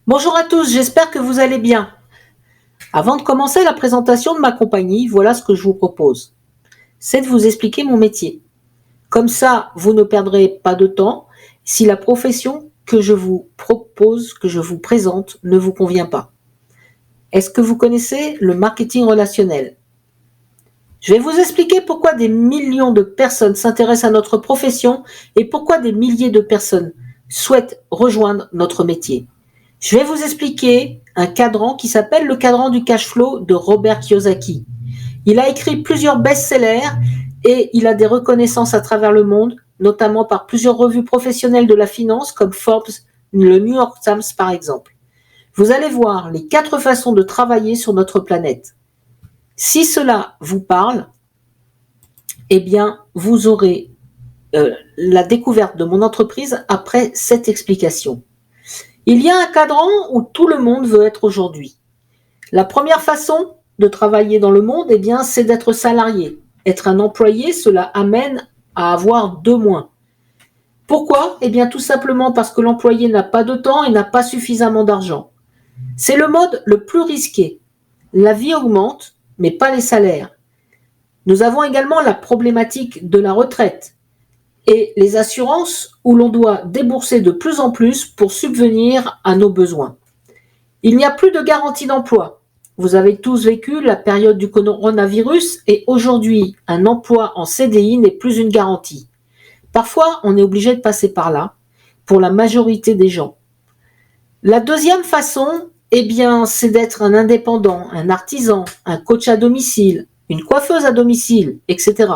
Bonjour à tous, j'espère que vous allez bien. Avant de commencer la présentation de ma compagnie, voilà ce que je vous propose. C'est de vous expliquer mon métier. Comme ça, vous ne perdrez pas de temps si la profession que je vous propose, que je vous présente, ne vous convient pas. Est-ce que vous connaissez le marketing relationnel? Je vais vous expliquer pourquoi des millions de personnes s'intéressent à notre profession et pourquoi des milliers de personnes souhaitent rejoindre notre métier. Je vais vous expliquer un cadran qui s'appelle le cadran du cash flow de Robert Kiyosaki. Il a écrit plusieurs best-sellers et il a des reconnaissances à travers le monde, notamment par plusieurs revues professionnelles de la finance comme Forbes, le New York Times par exemple. Vous allez voir les 4 façons de travailler sur notre planète. Si cela vous parle, eh bien, vous aurez la découverte de mon entreprise après cette explication. Il y a un cadran où tout le monde veut être aujourd'hui. La première façon de travailler dans le monde, eh bien, c'est d'être salarié. Être un employé, cela amène à avoir 2 moins. Pourquoi? Eh bien, tout simplement parce que l'employé n'a pas de temps et n'a pas suffisamment d'argent. C'est le mode le plus risqué. La vie augmente, mais pas les salaires. Nous avons également la problématique de la retraite et les assurances où l'on doit débourser de plus en plus pour subvenir à nos besoins. Il n'y a plus de garantie d'emploi. Vous avez tous vécu la période du coronavirus et aujourd'hui, un emploi en CDI n'est plus une garantie. Parfois, on est obligé de passer par là pour la majorité des gens. La deuxième façon, eh bien, c'est d'être un indépendant, un artisan, un coach à domicile, une coiffeuse à domicile, etc.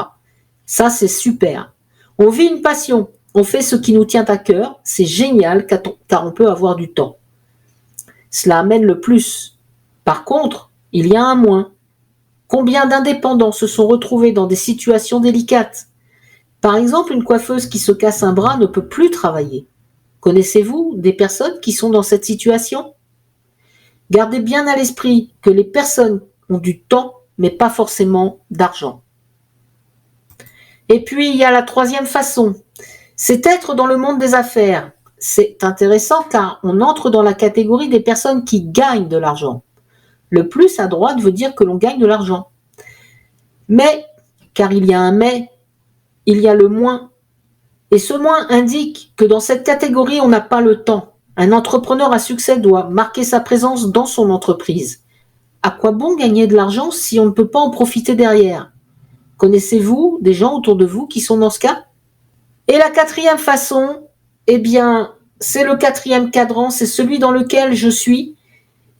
Ça, c'est super. On vit une passion, on fait ce qui nous tient à cœur, c'est génial car on peut avoir du temps. Cela amène le plus. Par contre, il y a un moins. Combien d'indépendants se sont retrouvés dans des situations délicates? Par exemple, une coiffeuse qui se casse un bras ne peut plus travailler. Connaissez-vous des personnes qui sont dans cette situation? Gardez bien à l'esprit que les personnes ont du temps, mais pas forcément d'argent. Et puis, il y a la troisième façon. C'est être dans le monde des affaires. C'est intéressant car on entre dans la catégorie des personnes qui gagnent de l'argent. Le plus à droite veut dire que l'on gagne de l'argent. Mais, car il y a un mais, il y a le moins. Et ce moins indique que dans cette catégorie, on n'a pas le temps. Un entrepreneur à succès doit marquer sa présence dans son entreprise. À quoi bon gagner de l'argent si on ne peut pas en profiter derrière? Connaissez-vous des gens autour de vous qui sont dans ce cas? Et la quatrième façon, eh bien, c'est le quatrième cadran, c'est celui dans lequel je suis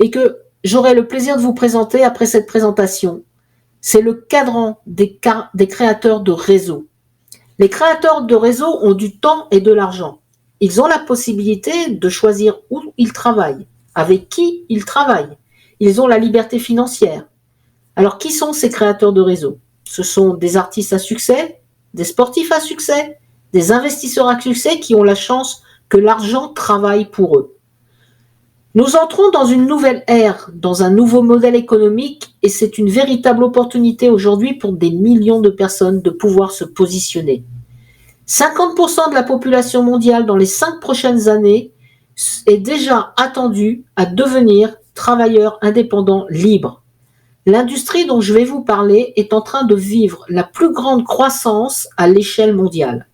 et que j'aurai le plaisir de vous présenter après cette présentation. C'est le cadran des créateurs de réseaux. Les créateurs de réseaux ont du temps et de l'argent. Ils ont la possibilité de choisir où ils travaillent, avec qui ils travaillent. Ils ont la liberté financière. Alors, qui sont ces créateurs de réseaux? Ce sont des artistes à succès, des sportifs à succès, des investisseurs à succès qui ont la chance que l'argent travaille pour eux. Nous entrons dans une nouvelle ère, dans un nouveau modèle économique et c'est une véritable opportunité aujourd'hui pour des millions de personnes de pouvoir se positionner. 50% de la population mondiale dans les 5 prochaines années est déjà attendue à devenir travailleurs indépendants libres. L'industrie dont je vais vous parler est en train de vivre la plus grande croissance à l'échelle mondiale.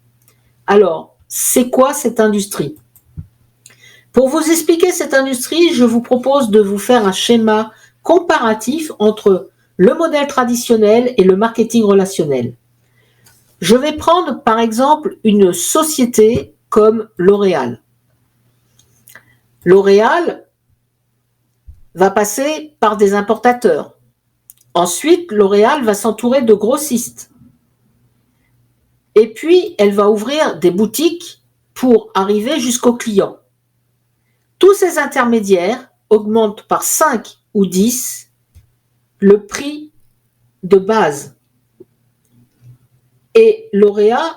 Alors, c'est quoi cette industrie? Pour vous expliquer cette industrie, je vous propose de vous faire un schéma comparatif entre le modèle traditionnel et le marketing relationnel. Je vais prendre par exemple une société comme L'Oréal. L'Oréal va passer par des importateurs. Ensuite, L'Oréal va s'entourer de grossistes. Et puis, elle va ouvrir des boutiques pour arriver jusqu'aux clients. Tous ces intermédiaires augmentent par 5 ou 10 le prix de base. Et L'Oréal,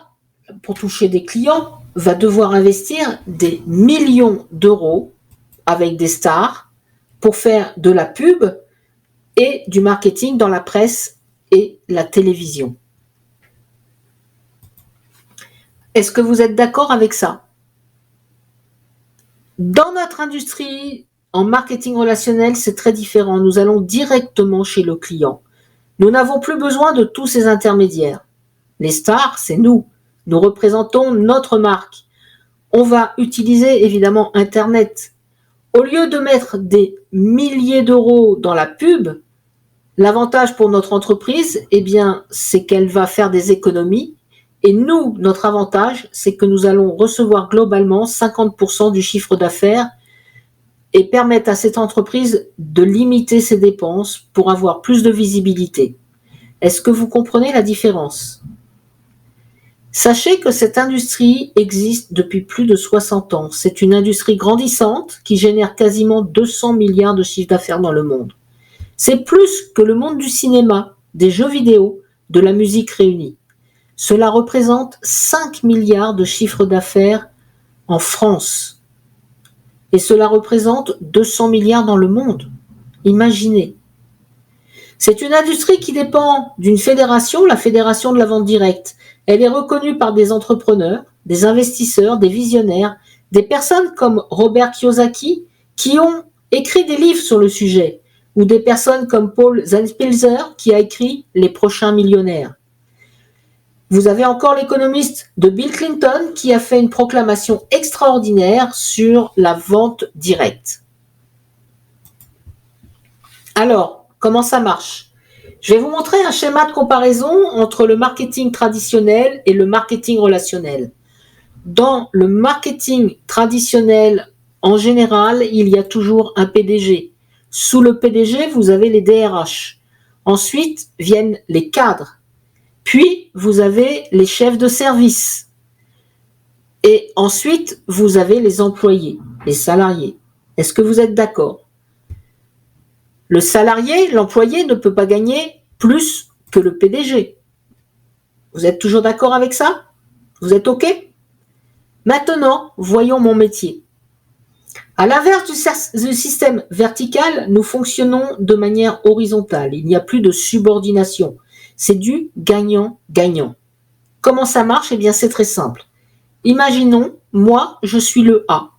pour toucher des clients, va devoir investir des millions d'euros avec des stars pour faire de la pub et du marketing dans la presse et la télévision. Est-ce que vous êtes d'accord avec ça? Dans notre industrie, en marketing relationnel, c'est très différent. Nous allons directement chez le client. Nous n'avons plus besoin de tous ces intermédiaires. Les stars, c'est nous. Nous représentons notre marque. On va utiliser évidemment Internet. Au lieu de mettre des milliers d'euros dans la pub, l'avantage pour notre entreprise, eh bien, c'est qu'elle va faire des économies. Et nous, notre avantage, c'est que nous allons recevoir globalement 50% du chiffre d'affaires et permettre à cette entreprise de limiter ses dépenses pour avoir plus de visibilité. Est-ce que vous comprenez la différence ? Sachez que cette industrie existe depuis plus de 60 ans. C'est une industrie grandissante qui génère quasiment 200 milliards de chiffre d'affaires dans le monde. C'est plus que le monde du cinéma, des jeux vidéo, de la musique réunis. Cela représente 5 milliards de chiffre d'affaires en France. Et cela représente 200 milliards dans le monde. Imaginez. C'est une industrie qui dépend d'une fédération, la fédération de la vente directe. Elle est reconnue par des entrepreneurs, des investisseurs, des visionnaires, des personnes comme Robert Kiyosaki qui ont écrit des livres sur le sujet, ou des personnes comme Paul Zahnspilzer qui a écrit Les prochains millionnaires. Vous avez encore l'économiste de Bill Clinton qui a fait une proclamation extraordinaire sur la vente directe. Alors, comment ça marche ? Je vais vous montrer un schéma de comparaison entre le marketing traditionnel et le marketing relationnel. Dans le marketing traditionnel, en général, il y a toujours un PDG. Sous le PDG, vous avez les DRH. Ensuite viennent les cadres. Puis, vous avez les chefs de service. Et ensuite, vous avez les employés, les salariés. Est-ce que vous êtes d'accord ? Le salarié, l'employé ne peut pas gagner plus que le PDG. Vous êtes toujours d'accord avec ça ? Vous êtes OK ? Maintenant, voyons mon métier. À l'inverse du système vertical, nous fonctionnons de manière horizontale. Il n'y a plus de subordination. C'est du gagnant-gagnant. Comment ça marche ? Eh bien, c'est très simple. Imaginons, moi, je suis le A.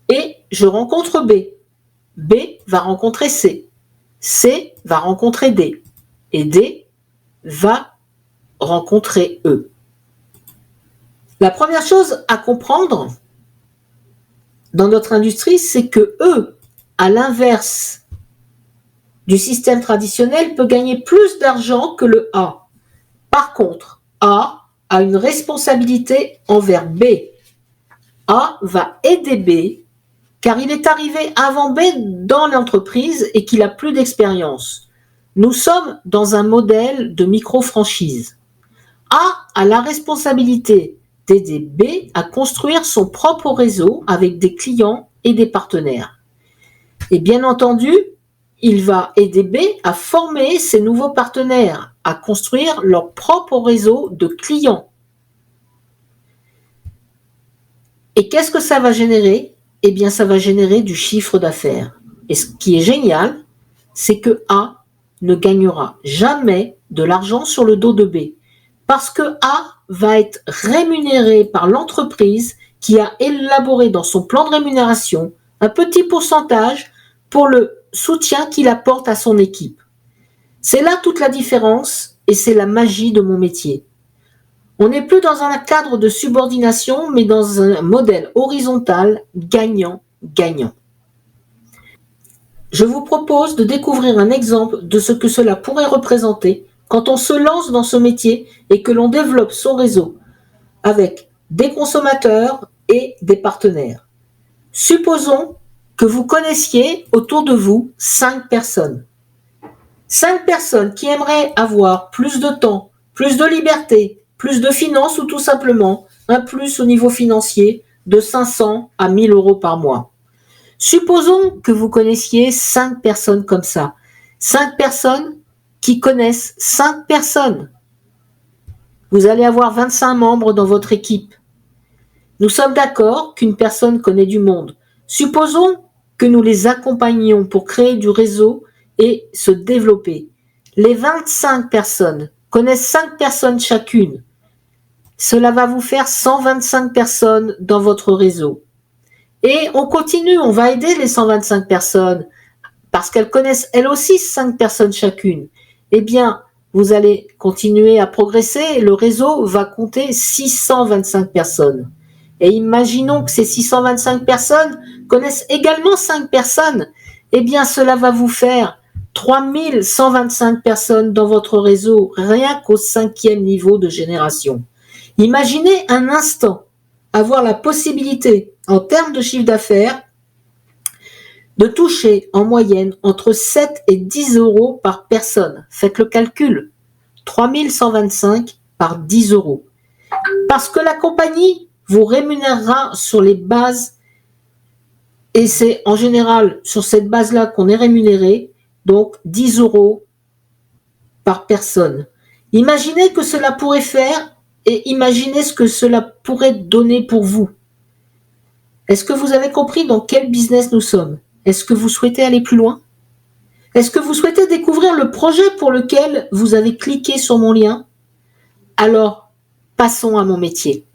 Et je rencontre B. B va rencontrer C. C va rencontrer D. Et D va rencontrer E. La première chose à comprendre dans notre industrie, c'est que E, à l'inverse du système traditionnel, peut gagner plus d'argent que le A. Par contre, A a une responsabilité envers B. A va aider B car il est arrivé avant B dans l'entreprise et qu'il a plus d'expérience. Nous sommes dans un modèle de micro-franchise. A la responsabilité d'aider B à construire son propre réseau avec des clients et des partenaires. Et bien entendu, il va aider B à former ses nouveaux partenaires, à construire leur propre réseau de clients. Et qu'est-ce que ça va générer ? Eh bien, ça va générer du chiffre d'affaires. Et ce qui est génial, c'est que A ne gagnera jamais de l'argent sur le dos de B. Parce que A va être rémunéré par l'entreprise qui a élaboré dans son plan de rémunération un petit pourcentage pour le soutien qu'il apporte à son équipe. C'est là toute la différence et c'est la magie de mon métier. On n'est plus dans un cadre de subordination, mais dans un modèle horizontal gagnant-gagnant. Je vous propose de découvrir un exemple de ce que cela pourrait représenter quand on se lance dans ce métier et que l'on développe son réseau avec des consommateurs et des partenaires. Supposons que vous connaissiez autour de vous 5 personnes. 5 personnes qui aimeraient avoir plus de temps, plus de liberté, plus de finances ou tout simplement un plus au niveau financier de 500 à 1000 euros par mois. Supposons que vous connaissiez 5 personnes comme ça. 5 personnes qui connaissent 5 personnes. Vous allez avoir 25 membres dans votre équipe. Nous sommes d'accord qu'une personne connaît du monde. Supposons que nous les accompagnions pour créer du réseau et se développer. Les 25 personnes connaissent 5 personnes chacune. Cela va vous faire 125 personnes dans votre réseau. Et on continue, on va aider les 125 personnes parce qu'elles connaissent elles aussi 5 personnes chacune. Eh bien, vous allez continuer à progresser et le réseau va compter 625 personnes. Et imaginons que ces 625 personnes connaissent également 5 personnes. Eh bien, cela va vous faire 3125 personnes dans votre réseau, rien qu'au 5e niveau de génération. Imaginez un instant avoir la possibilité, en termes de chiffre d'affaires, de toucher en moyenne entre 7 et 10 euros par personne. Faites le calcul. 3125 par 10 euros. Parce que la compagnie vous rémunérera sur les bases, et c'est en général sur cette base-là qu'on est rémunéré, donc 10 euros par personne. Imaginez que cela pourrait faire et imaginez ce que cela pourrait donner pour vous. Est-ce que vous avez compris dans quel business nous sommes? Est-ce que vous souhaitez aller plus loin? Est-ce que vous souhaitez découvrir le projet pour lequel vous avez cliqué sur mon lien? Alors, passons à mon métier.